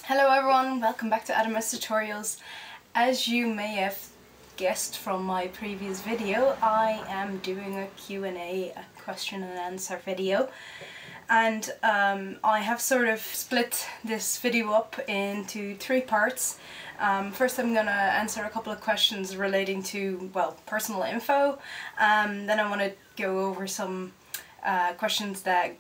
Hello everyone, welcome back to Aodhamair's tutorials. As you may have guessed from my previous video, I am doing a Q&A, a question and answer video, and I have sort of split this video up into three parts. First I'm going to answer a couple of questions relating to, well, personal info, then I want to go over some questions that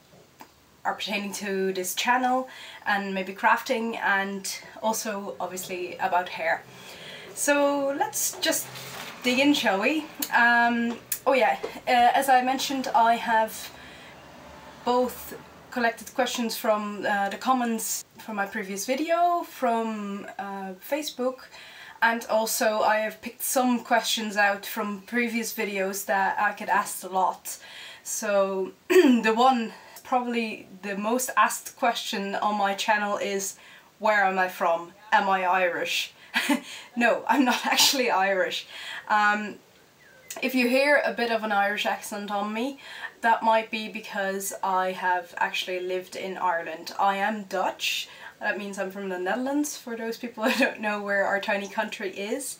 are pertaining to this channel and maybe crafting, and also obviously about hair. So let's just dig in, shall we? As I mentioned, I have both collected questions from the comments from my previous video, from Facebook, and also I have picked some questions out from previous videos that I get asked a lot. So probably the most asked question on my channel is, where am I from? Am I Irish? No, I'm not actually Irish. If you hear a bit of an Irish accent on me, that might be because I have actually lived in Ireland. I am Dutch. That means I'm from the Netherlands, for those people who don't know where our tiny country is.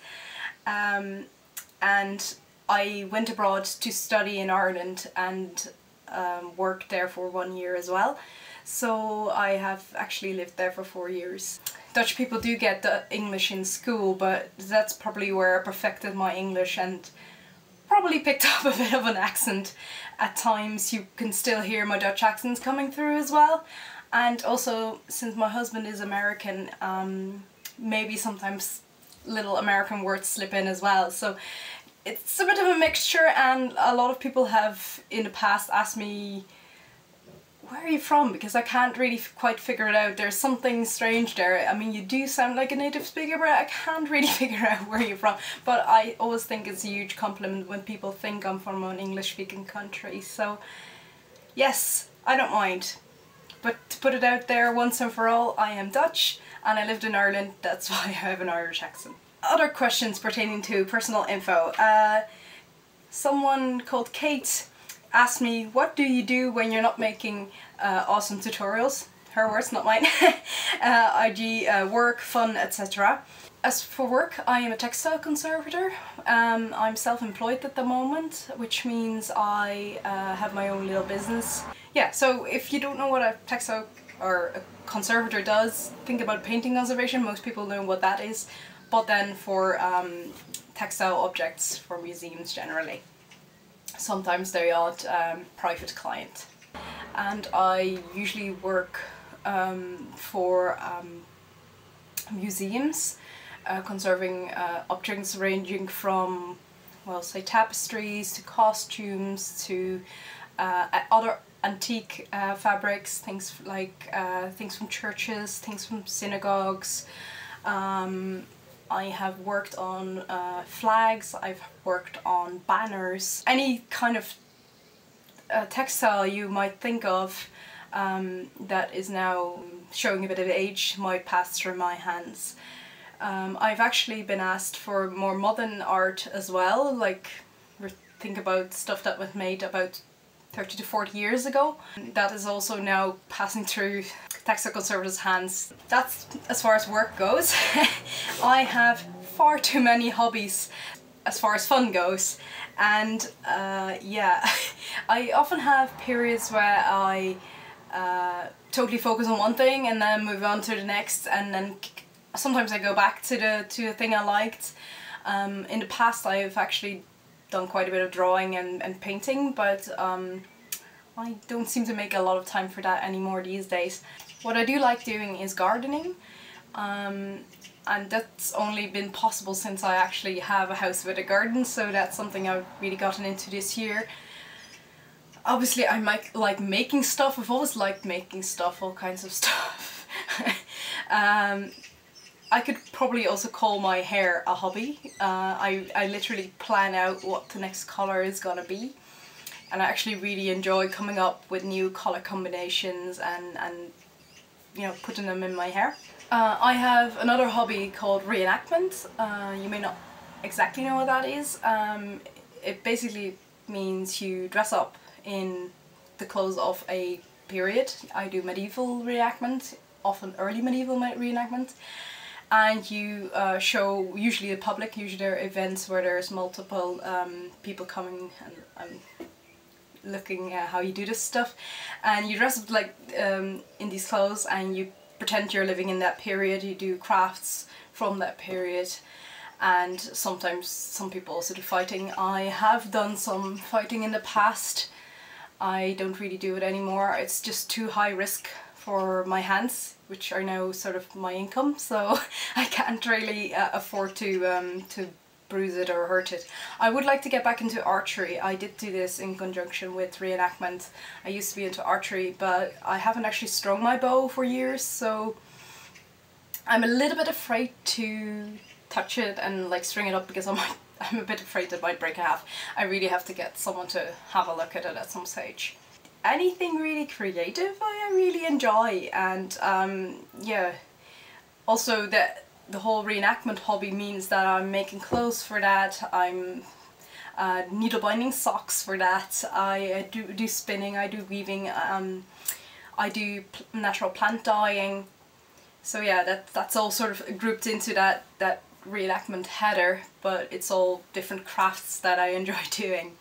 And I went abroad to study in Ireland and worked there for 1 year as well. So I have actually lived there for 4 years. Dutch people do get the English in school, but that's probably where I perfected my English and probably picked up a bit of an accent. At times you can still hear my Dutch accents coming through as well. And also, since my husband is American, maybe sometimes little American words slip in as well. So it's a bit of a mixture, and a lot of people have in the past asked me, where are you from? Because I can't really quite figure it out. There's something strange there. I mean, you do sound like a native speaker, but I can't really figure out where you're from. But I always think it's a huge compliment when people think I'm from an English-speaking country. So yes, I don't mind. But to put it out there once and for all, I am Dutch and I lived in Ireland. That's why I have an Irish accent. Other questions pertaining to personal info. Someone called Kate asked me, what do you do when you're not making awesome tutorials? Her words, not mine. IG, work, fun, etc. As for work, I am a textile conservator. I'm self-employed at the moment, which means I have my own little business. Yeah, so if you don't know what a textile or a conservator does, think about painting conservation. Most people know what that is. But then for textile objects for museums generally. Sometimes the odd private client. And I usually work for museums, conserving objects ranging from, well, say tapestries to costumes to other antique fabrics, things like things from churches, things from synagogues. I have worked on flags, I've worked on banners, any kind of textile you might think of that is now showing a bit of age might pass through my hands. I've actually been asked for more modern art as well, like think about stuff that was made about 30 to 40 years ago. That is also now passing through textile conservators' hands. That's as far as work goes. I have far too many hobbies as far as fun goes, and yeah, I often have periods where I totally focus on one thing and then move on to the next, and then sometimes I go back to the thing I liked. In the past I've actually done quite a bit of drawing and painting, but I don't seem to make a lot of time for that anymore these days. What I do like doing is gardening, and that's only been possible since I actually have a house with a garden, so that's something I've really gotten into this year. Obviously I might like making stuff. I've always liked making stuff, all kinds of stuff. I could probably also call my hair a hobby. I literally plan out what the next colour is gonna be, and I actually really enjoy coming up with new colour combinations and you know, putting them in my hair. I have another hobby called reenactment. You may not exactly know what that is. It basically means you dress up in the clothes of a period. I do medieval reenactment often early medieval reenactment. And you show usually the public, usually there are events where there's multiple people coming and looking at how you do this stuff, and you dress up like in these clothes and you pretend you're living in that period. You do crafts from that period, and sometimes some people also do fighting. I have done some fighting in the past. I don't really do it anymore. It's just too high risk for my hands, which are now sort of my income, so I can't really afford to bruise it or hurt it. I would like to get back into archery. I did do this in conjunction with reenactment. I used to be into archery, but I haven't actually strung my bow for years, so I'm a little bit afraid to touch it and like string it up, because I'm a bit afraid it might break in half. I really have to get someone to have a look at it at some stage. Anything really creative I really enjoy, and yeah, also the whole reenactment hobby means that I'm making clothes for that, I'm needle binding socks for that, I do spinning, I do weaving, I do natural plant dyeing. So yeah, that's all sort of grouped into that reenactment header, but it's all different crafts that I enjoy doing.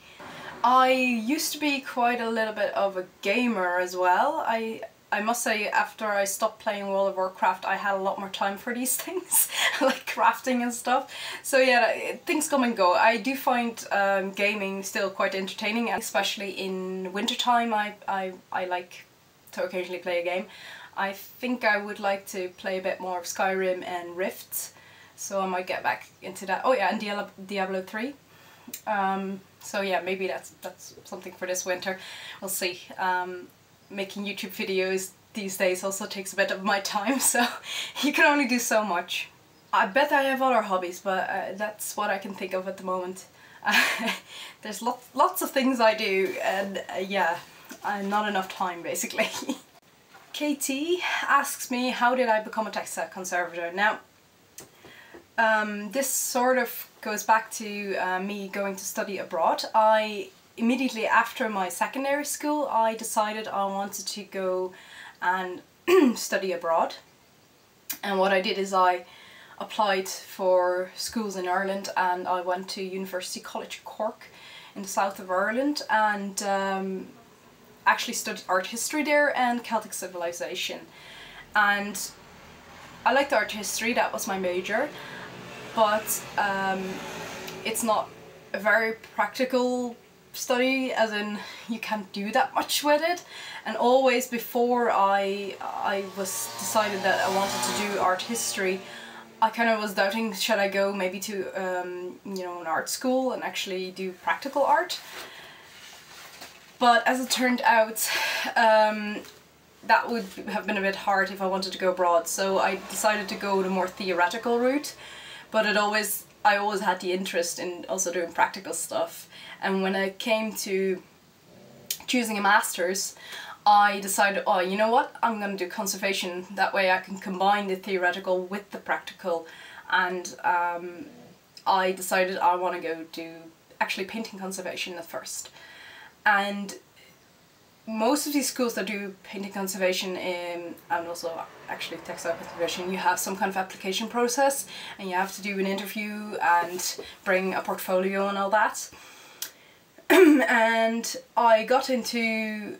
I used to be quite a little bit of a gamer as well. I must say, after I stopped playing World of Warcraft, I had a lot more time for these things, like crafting and stuff. So yeah, things come and go. I do find gaming still quite entertaining, especially in wintertime. I like to occasionally play a game. I think I would like to play a bit more of Skyrim and Rift, so I might get back into that. Oh yeah, and Diablo 3. So yeah, maybe that's something for this winter. We'll see. Making YouTube videos these days also takes a bit of my time, so you can only do so much. I bet I have other hobbies, but that's what I can think of at the moment. There's lots of things I do, and yeah, not enough time basically. KT asks me, how did I become a textile conservator? Now, this sort of goes back to me going to study abroad. Immediately after my secondary school, I decided I wanted to go and study abroad. And what I did is I applied for schools in Ireland, and I went to University College Cork in the south of Ireland, and actually studied art history there and Celtic civilization. And I liked art history, that was my major, but it's not a very practical study, as in you can't do that much with it. And always before I was decided that I wanted to do art history, I kind of was doubting, should I go maybe to you know, an art school and actually do practical art. But as it turned out, that would have been a bit hard if I wanted to go abroad, so I decided to go the more theoretical route. But I always had the interest in also doing practical stuff. And when I came to choosing a master's, I decided, oh, you know what, I'm going to do conservation. That way I can combine the theoretical with the practical. And I decided I want to go do actually painting conservation at first. And most of these schools that do painting conservation and also actually textile conservation, you have some kind of application process, and you have to do an interview and bring a portfolio and all that. And I got into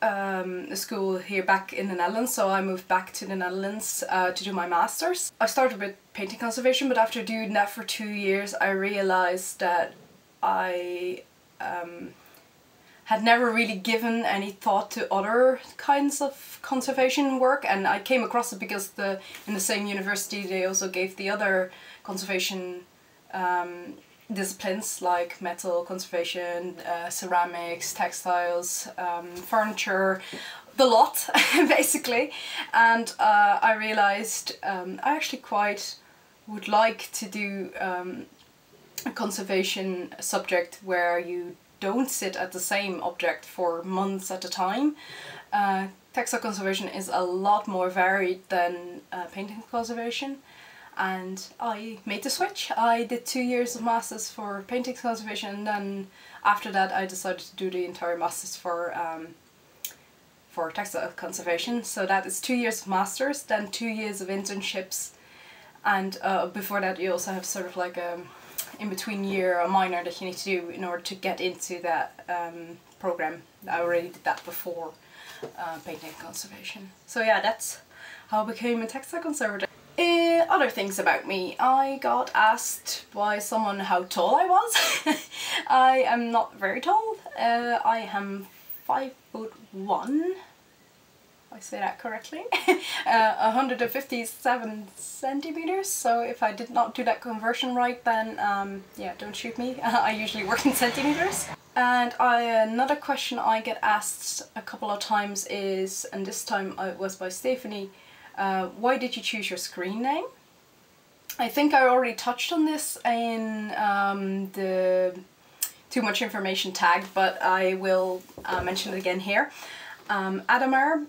a school here back in the Netherlands, so I moved back to the Netherlands to do my master's. I started with painting conservation, but after doing that for 2 years I realized that I had never really given any thought to other kinds of conservation work, and I came across it because in the same university they also gave the other conservation disciplines like metal conservation, ceramics, textiles, furniture, the lot basically. And I realized I actually quite would like to do a conservation subject where you don't sit at the same object for months at a time. Textile conservation is a lot more varied than painting conservation, and I made the switch. I did 2 years of masters for painting conservation, and then after that I decided to do the entire masters for for textile conservation. So that is 2 years of masters, then 2 years of internships, and before that you also have sort of like a in-between year, a minor that you need to do in order to get into that program. I already did that before painting conservation. So yeah, that's how I became a textile conservator. Other things about me. I got asked by someone how tall I was. I am not very tall. I am 5'1", if I say that correctly, 157 centimeters. So if I did not do that conversion right, then yeah, don't shoot me. I usually work in centimeters. And another question I get asked a couple of times is, and this time it was by Stephanie, why did you choose your screen name? I think I already touched on this in the too much information tag, but I will mention it again here. Aodhamair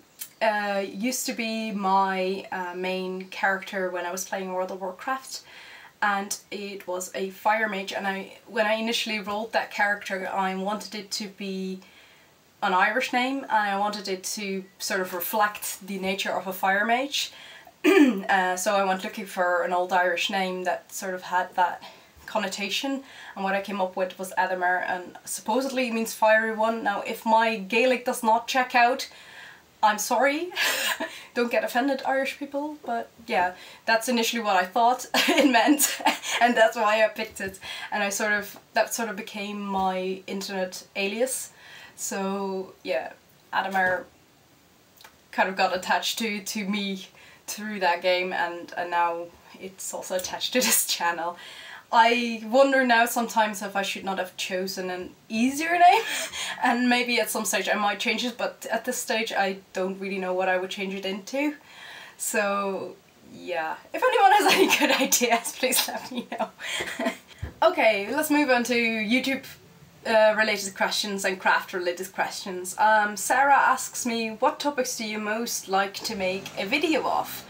used to be my main character when I was playing World of Warcraft, and it was a fire mage, and when I initially wrote that character I wanted it to be an Irish name, and I wanted it to sort of reflect the nature of a fire mage. So I went looking for an old Irish name that sort of had that connotation, and what I came up with was Aodhamair, and supposedly it means fiery one. Now if my Gaelic does not check out, I'm sorry. Don't get offended, Irish people, but yeah, that's initially what I thought it meant, and that's why I picked it, and that sort of became my internet alias. So yeah, Aodhamair kind of got attached to me through that game, and now it's also attached to this channel. I wonder now sometimes if I should not have chosen an easier name, and maybe at some stage I might change it, but at this stage I don't really know what I would change it into. So yeah, if anyone has any good ideas, please let me know. Okay, let's move on to YouTube related questions and craft related questions. Sarah asks me, what topics do you most like to make a video of?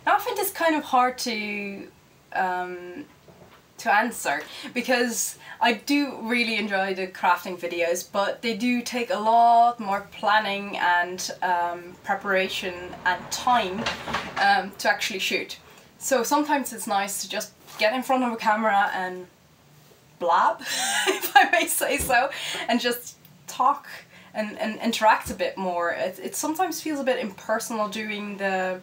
Now I find this kind of hard to answer, because I do really enjoy the crafting videos, but they do take a lot more planning and preparation and time to actually shoot. So sometimes it's nice to just get in front of a camera and blab, if I may say so, and just talk and interact a bit more. It sometimes feels a bit impersonal doing the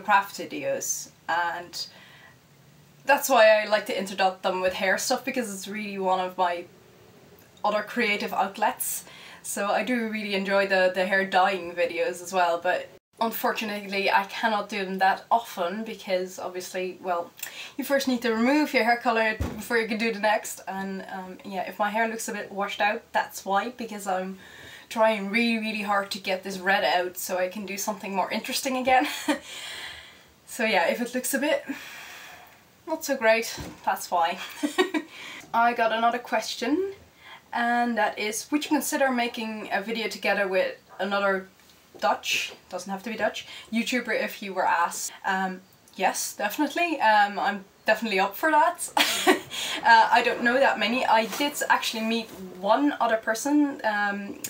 craft videos, and that's why I like to interrupt them with hair stuff, because it's really one of my other creative outlets. So I do really enjoy the hair dyeing videos as well, but unfortunately I cannot do them that often, because obviously, well, you first need to remove your hair color before you can do the next, and yeah, if my hair looks a bit washed out, that's why, because I'm trying really hard to get this red out so I can do something more interesting again. So yeah, if it looks a bit not so great, that's why. I got another question, and that is, would you consider making a video together with another Dutch, doesn't have to be Dutch, YouTuber if you were asked? Yes, definitely. I'm definitely up for that. I don't know that many. I did actually meet one other person.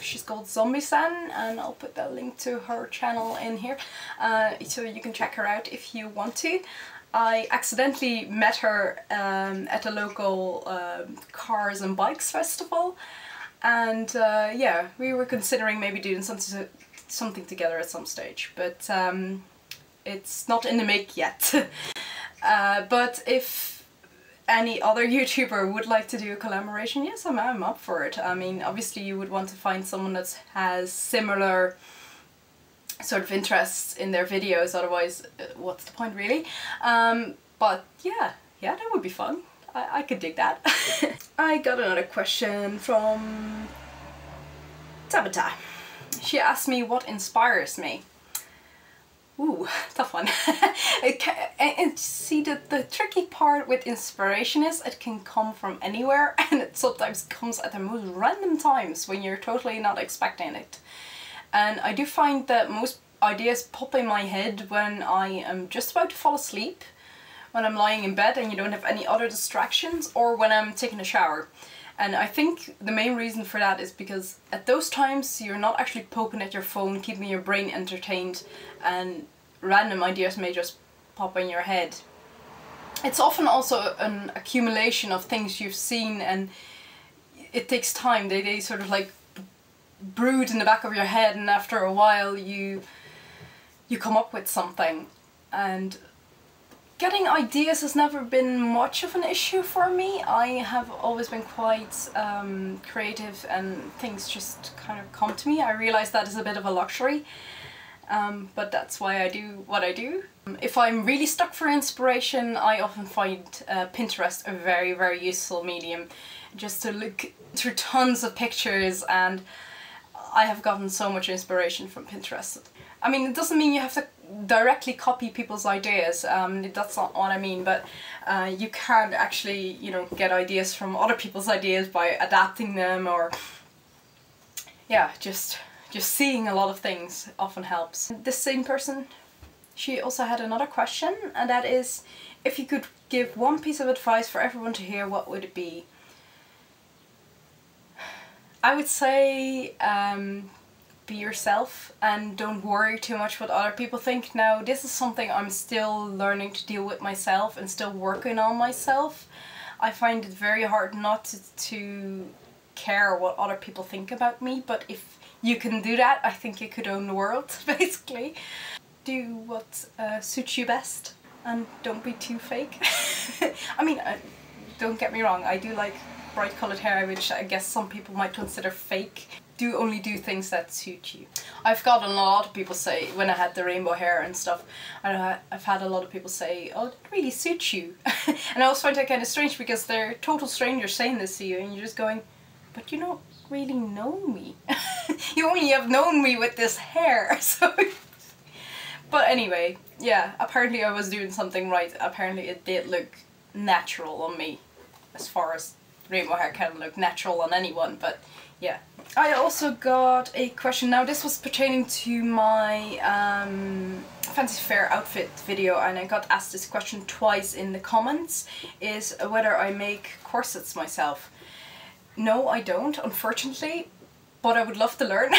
She's called Zombie-san, and I'll put the link to her channel in here, so you can check her out if you want to. I accidentally met her at a local cars and bikes festival, and yeah, we were considering maybe doing something together at some stage, but it's not in the make yet. But if any other YouTuber would like to do a collaboration, yes, I'm up for it. I mean, obviously you would want to find someone that has similar sort of interests in their videos, otherwise what's the point really? But yeah, that would be fun. I could dig that. I got another question from Tabitha. She asked me what inspires me. Ooh, tough one. And see, the tricky part with inspiration is it can come from anywhere, and it sometimes comes at the most random times when you're totally not expecting it. And I do find that most ideas pop in my head when I am just about to fall asleep, when I'm lying in bed and you don't have any other distractions, or when I'm taking a shower. And I think the main reason for that is because at those times you're not actually poking at your phone, keeping your brain entertained, and random ideas may just pop in your head. It's often also an accumulation of things you've seen, and it takes time. They sort of like brood in the back of your head, and after a while you come up with something. And getting ideas has never been much of an issue for me. I have always been quite creative, and things just kind of come to me. I realise that is a bit of a luxury, but that's why I do what I do. If I'm really stuck for inspiration, I often find Pinterest a very, very useful medium, just to look through tons of pictures, and I have gotten so much inspiration from Pinterest. I mean, it doesn't mean you have to directly copy people's ideas, that's not what I mean, but you can actually, you know, get ideas from other people's ideas by adapting them, or yeah, just seeing a lot of things often helps. This same person, she also had another question, and that is, if you could give one piece of advice for everyone to hear, what would it be? I would say be yourself and don't worry too much what other people think. Now, this is something I'm still learning to deal with myself and still working on myself. I find it very hard not to care what other people think about me, but if you can do that, I think you could own the world, basically. Do what suits you best and don't be too fake. I mean, don't get me wrong, I do like bright coloured hair, which I guess some people might consider fake. Only do things that suit you. I've gotten a lot of people say, when I had the rainbow hair and stuff, I've had a lot of people say, oh, it really suits you. And I always find that kind of strange, because they're total strangers saying this to you, and you're just going, but you don't really know me. You only have known me with this hair, so... But anyway, yeah, apparently I was doing something right. Apparently it did look natural on me, as far as rainbow hair can look natural on anyone, but yeah. I also got a question, now this was pertaining to my fancy fair outfit video, and I got asked this question twice in the comments, is whether I make corsets myself. No, I don't, unfortunately, but I would love to learn.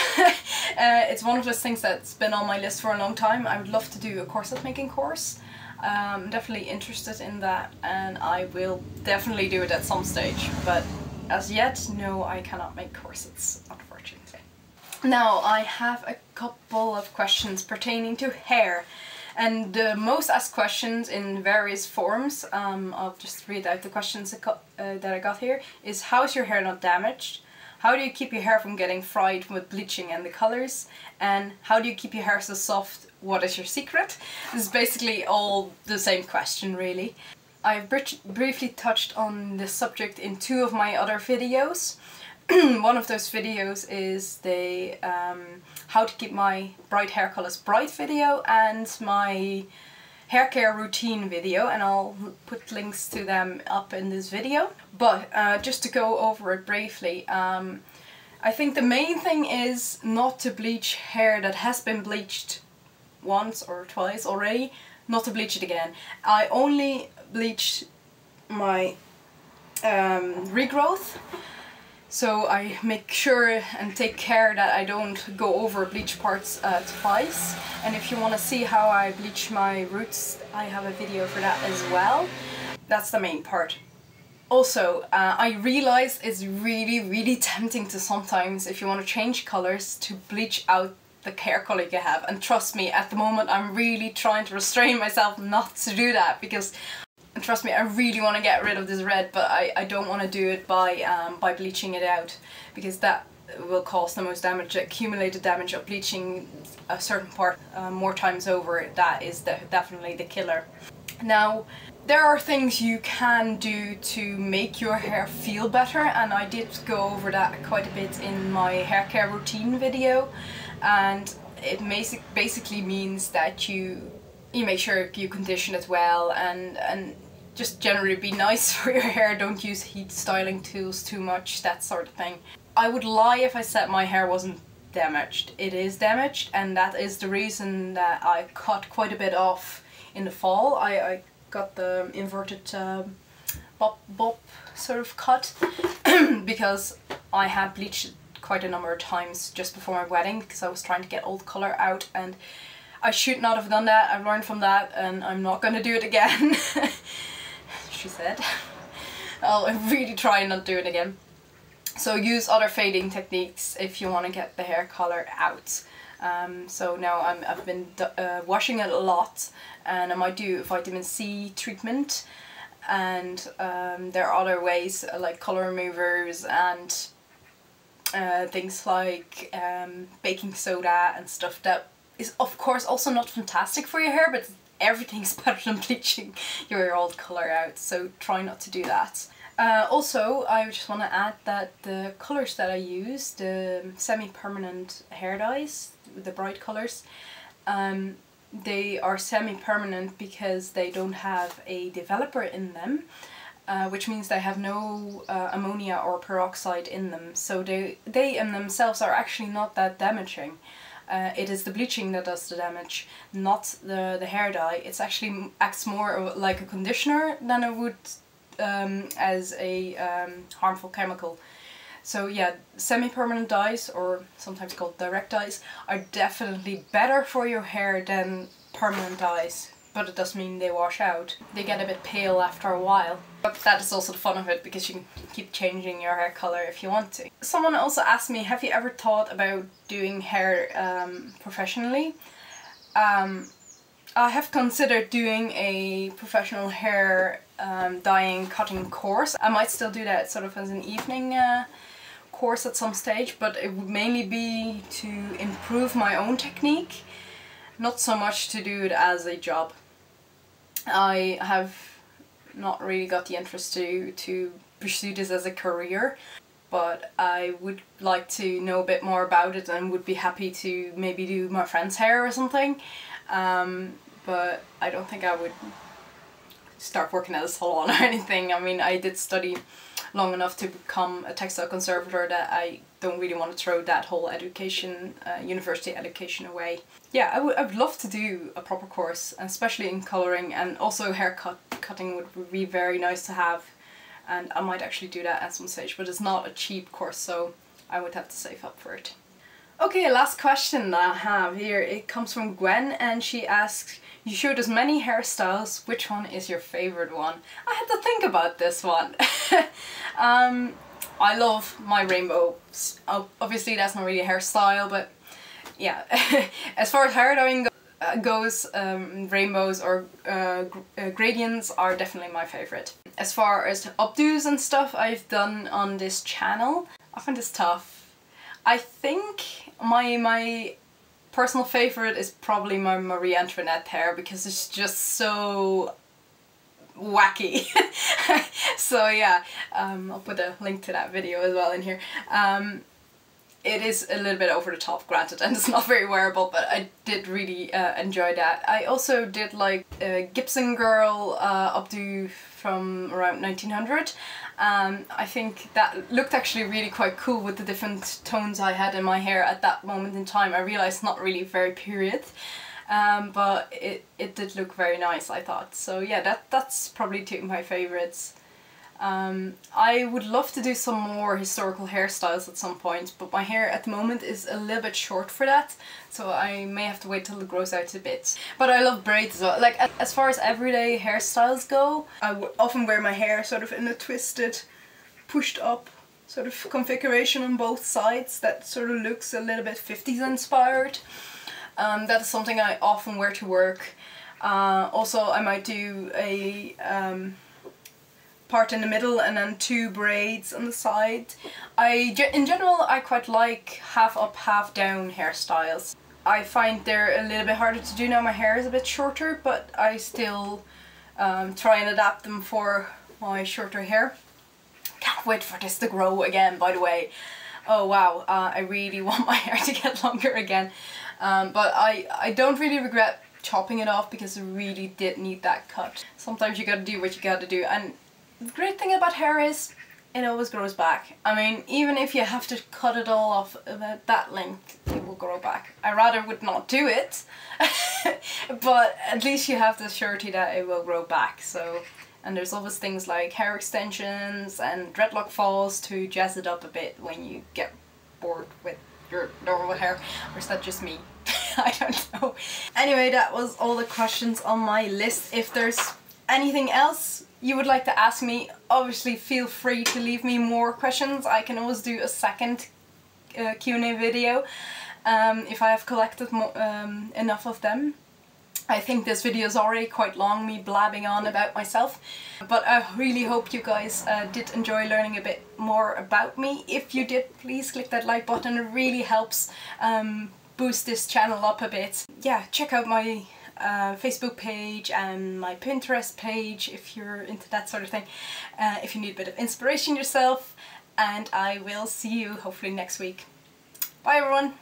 It's one of those things that's been on my list for a long time. I would love to do a corset making course. I'm definitely interested in that, and I will definitely do it at some stage, but as yet, no, I cannot make corsets, unfortunately. Now, I have a couple of questions pertaining to hair, and the most asked questions in various forms, I'll just read out the questions that I got here, is how is your hair not damaged? How do you keep your hair from getting fried with bleaching and the colors? And how do you keep your hair so soft? What is your secret? This is basically all the same question, really. I've briefly touched on this subject in two of my other videos. One of those videos is the how to keep my bright hair colors bright video, and my hair care routine video, and I'll put links to them up in this video. But just to go over it briefly, I think the main thing is not to bleach hair that has been bleached once or twice already, not to bleach it again. I only bleach my regrowth, so I make sure and take care that I don't go over bleach parts twice. And if you want to see how I bleach my roots, I have a video for that as well. That's the main part. Also, I realize it's really tempting to sometimes, if you want to change colors, to bleach out the hair color you have. And trust me, at the moment I'm really trying to restrain myself not to do that, because, and trust me, I really want to get rid of this red, but I don't want to do it by bleaching it out, because that will cause the most damage. The accumulated damage of bleaching a certain part more times over, that is definitely the killer. Now, there are things you can do to make your hair feel better, and I did go over that quite a bit in my hair care routine video. And it basically means that you make sure you condition it well, and just generally be nice for your hair. Don't use heat styling tools too much, that sort of thing. I would lie if I said my hair wasn't damaged. It is damaged, and that is the reason that I cut quite a bit off in the fall. I got the inverted bob sort of cut because I had bleached it quite a number of times just before my wedding because I was trying to get all the colour out, and I should not have done that. I've learned from that and I'm not going to do it again. She said. I'll really try not to do it again. So use other fading techniques if you want to get the hair colour out. So now I've been washing it a lot, and I might do a vitamin C treatment, and there are other ways like colour removers and things like baking soda and stuff that is of course also not fantastic for your hair, but everything's better than bleaching your old colour out, so try not to do that. Also, I just want to add that the colours that I use, the semi-permanent hair dyes, the bright colours, they are semi-permanent because they don't have a developer in them, which means they have no ammonia or peroxide in them, so they in themselves are actually not that damaging. It is the bleaching that does the damage, not the hair dye. It actually acts more like a conditioner than it would as a harmful chemical. So yeah, semi-permanent dyes, or sometimes called direct dyes, are definitely better for your hair than permanent dyes, but it does mean they wash out. They get a bit pale after a while, but that is also the fun of it because you can keep changing your hair color if you want to. Someone also asked me, have you ever thought about doing hair professionally? I have considered doing a professional hair dyeing cutting course. I might still do that sort of as an evening course at some stage, but it would mainly be to improve my own technique, not so much to do it as a job. I have not really got the interest to pursue this as a career, but I would like to know a bit more about it and would be happy to maybe do my friend's hair or something. But I don't think I would start working at a salon or anything. I mean, I did study long enough to become a textile conservator that I don't really want to throw that whole education, university education away. Yeah, I would love to do a proper course, especially in colouring, and also cutting would be very nice to have, and I might actually do that at some stage, but it's not a cheap course, so I would have to save up for it. Okay, last question that I have here, it comes from Gwen, and she asks, you showed us many hairstyles, which one is your favourite one? I had to think about this one. I love my rainbows. Obviously that's not really a hairstyle, but yeah. As far as hair dyeing goes, rainbows or gradients are definitely my favourite. As far as updos and stuff I've done on this channel, I find this tough. I think my personal favourite is probably my Marie Antoinette hair because it's just so wacky. So yeah, I'll put a link to that video as well in here. It is a little bit over the top, granted, and it's not very wearable, but I did really enjoy that. I also did like a Gibson Girl updo from around 1900. I think that looked actually really quite cool with the different tones I had in my hair at that moment in time. I realised not really very period, but it did look very nice, I thought. So yeah, that's probably two of my favourites. I would love to do some more historical hairstyles at some point, but my hair at the moment is a little bit short for that, so I may have to wait till it grows out a bit. But I love braids as well. Like, as far as everyday hairstyles go, I would often wear my hair sort of in a twisted, pushed up sort of configuration on both sides that sort of looks a little bit 50s inspired. That is something I often wear to work. Also, I might do a part in the middle and then two braids on the side. In general, I quite like half up, half down hairstyles. I find they're a little bit harder to do now my hair is a bit shorter, but I still try and adapt them for my shorter hair. Can't wait for this to grow again, by the way. Oh wow, I really want my hair to get longer again. But I don't really regret chopping it off because I really did need that cut. Sometimes you gotta do what you gotta do, and the great thing about hair is it always grows back. I mean, even if you have to cut it all off about that length, it will grow back. I rather would not do it, but at least you have the surety that it will grow back. So And there's always things like hair extensions and dreadlock falls to jazz it up a bit when you get bored with your normal hair. Or is that just me? I don't know. Anyway, that was all the questions on my list. If there's anything else you would like to ask me, obviously feel free to leave me more questions. I can always do a second Q&A video if I have collected enough of them. I think this video is already quite long, me blabbing on about myself, but I really hope you guys did enjoy learning a bit more about me. If you did, please click that like button, it really helps boost this channel up a bit. Yeah, check out my Facebook page and my Pinterest page if you're into that sort of thing, if you need a bit of inspiration yourself, and I will see you hopefully next week. Bye everyone!